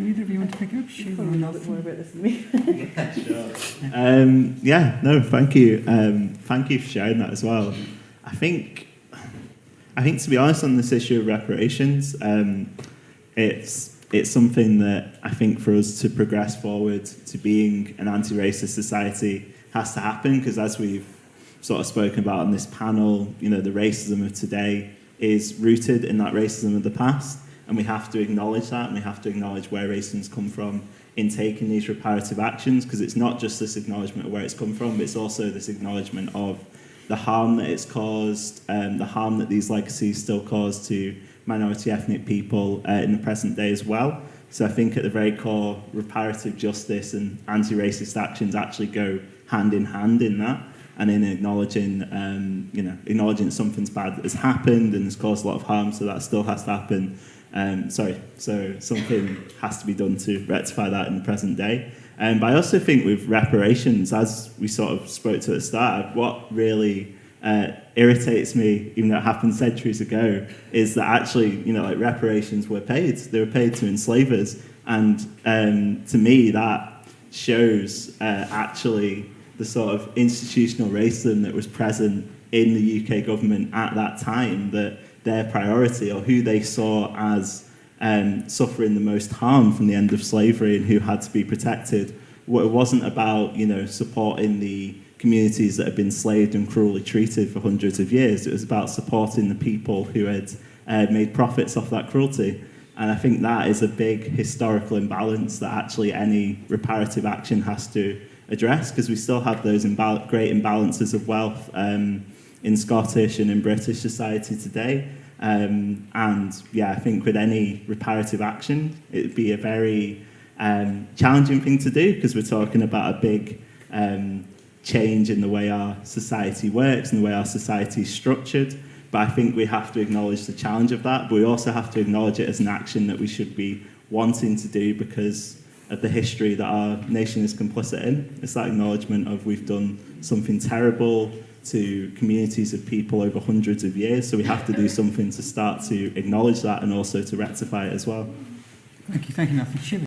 Do either of you want to pick up? You probably know a bit more about this than me. Yeah, sure. No, thank you. Thank you for sharing that as well. I think to be honest on this issue of reparations, it's something that I think for us to progress forward to being an anti-racist society has to happen, because as we've sort of spoken about on this panel, the racism of today is rooted in that racism of the past, and we have to acknowledge that, and we have to acknowledge where racism's come from in taking these reparative actions, because it's not just this acknowledgement of where it's come from, but it's also this acknowledgement of the harm that it's caused, the harm that these legacies still cause to minority ethnic people in the present day as well. So I think at the very core, reparative justice and anti-racist actions actually go hand in hand in that, and in acknowledging, acknowledging something's bad that has happened and has caused a lot of harm, so that still has to happen. So something has to be done to rectify that in the present day. But I also think with reparations, as we sort of spoke to at the start, what really irritates me, even though it happened centuries ago, is that actually, reparations were paid. They were paid to enslavers. And to me, that shows actually the sort of institutional racism that was present in the UK government at that time, that their priority, or who they saw as suffering the most harm from the end of slavery and who had to be protected, it wasn't about supporting the communities that had been enslaved and cruelly treated for hundreds of years. It was about supporting the people who had made profits off that cruelty. And I think that is a big historical imbalance that actually any reparative action has to address, because we still have those great imbalances of wealth in Scottish and in British society today. I think with any reparative action, it would be a very challenging thing to do, because we're talking about a big change in the way our society works and the way our society is structured. But I think we have to acknowledge the challenge of that, but we also have to acknowledge it as an action that we should be wanting to do because of the history that our nation is complicit in. It's that acknowledgement of we've done something terrible to communities of people over hundreds of years, so we have to do something to start to acknowledge that and also to rectify it as well. Thank you, Nathan.